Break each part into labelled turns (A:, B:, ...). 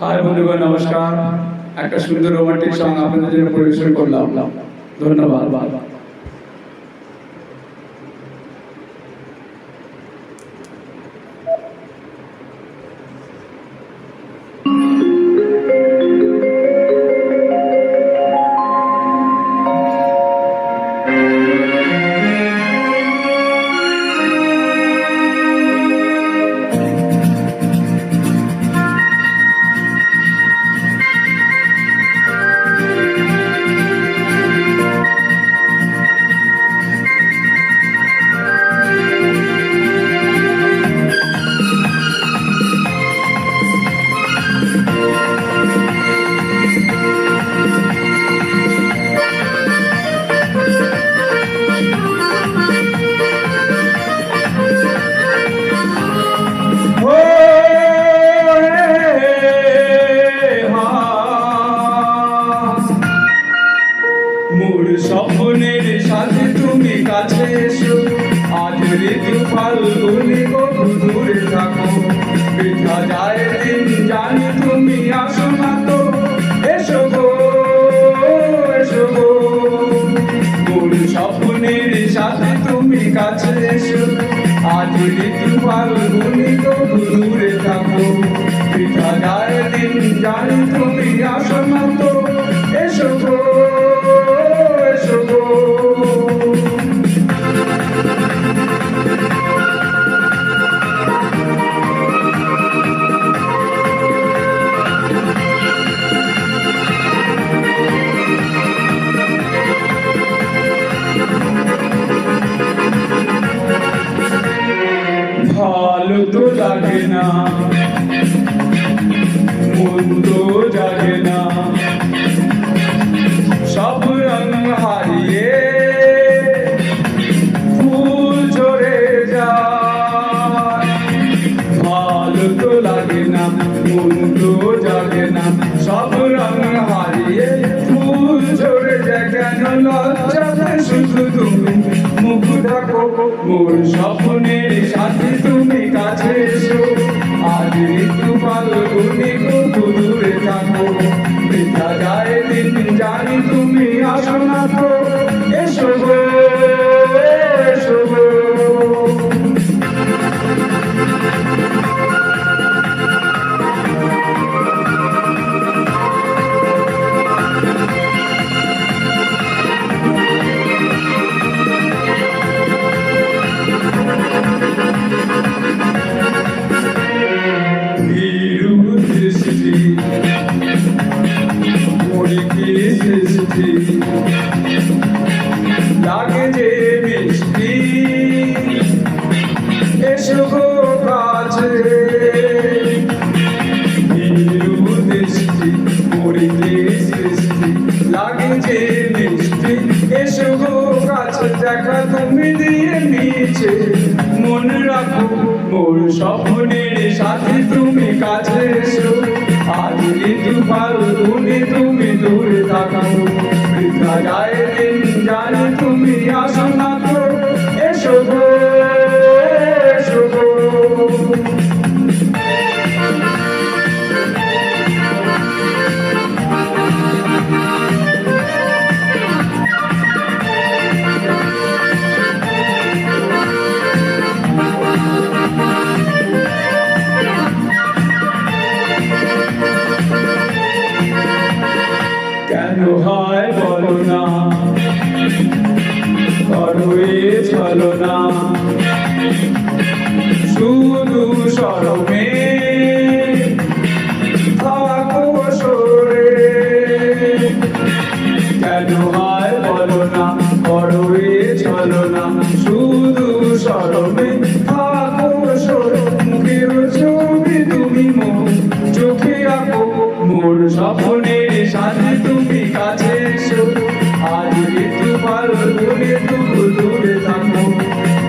A: High বন্ধুগণ, নমস্কার। একটা সুন্দর রোমান্টিক সং আপনাদের জন্য পরিবেশন করলাম। ধন্যবাদ। মোর স্বপ্নের সাথে তুমি কাছে এসো, আজ ঋতু ফাল্গুনি কবু দূরে থাকো, বৃথা যায় দিন জানি তুমি আসো না তো, এসো গো এসো গো। মোর স্বপ্নের সাথে তুমি কাছে এসো, আজ ঋতু ফাল্গুনি কবু দূরে থাকো, বৃথা যায় দিন জানি তুমি আসো না তো, এসো গো। ভালো তো লাগে না, মন তো জাগে না, সব রং হারিয়ে ফুল ঝরে যায়। ভালো তো লাগে না, মন তো জাগে না, সব রং হারিয়ে ফুল ঝরে যায়। কেন লজ্জাতে শুধু তুমি মুখ ঢাকো, মোর স্বপ্নের সাথে তুমি কাছে এসো, আজ ঋতু ফাল্গুনি কবু দূরে থাকো, বৃথা যায় দিন জানি তুমি আসো না তো, এসো গো এসো গো। লাগে যে মিষ্টি, এসো গো কাছে, দৃষ্টি মরিতে সৃষ্টি, লাগে যে মিষ্টি, এসো গো কাছে। দেখা তুমি দিয়ে নিচে মন রাখো, মোর স্বপ্নের সাথে তুমি কাছে এসো, আজ ঋতু ফাল্গুনি তুমি দূরে থাকো, বৃথা যায় দিন জানি তুমি আসো না তো, এসো গো এসো গো। কেন হয় বলো না, করো এ ছলনা, শুধু শরমে থাকো সরে। কেন হয় বলো না, করো এ ছলনা, শুধু শরমে থাকো সরে। মুখের ছবি তুমি চোখে আঁকো, মোর স্বপ্নের সাথে তুমি কাছে এসো, আজ ঋতু ফাল্গুনি কবু দূরে থাকো,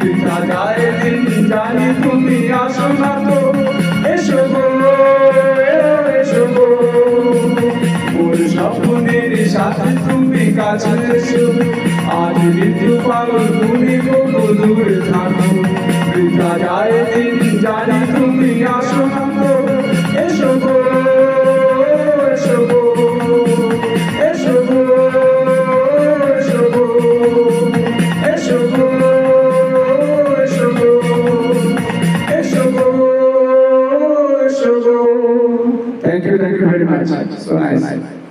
A: বৃথা যায় দিন জানি তুমি আসো না তো, এসো গো এসো গো। মোর স্বপ্নের সাথে তুমি কাছে এসো, আজ ঋতু ফাল্গুনি কবু দূরে থাকো, বৃথা যায় দিন জানি তুমি আসো না তো, এসো গো। Thank you very much. So nice.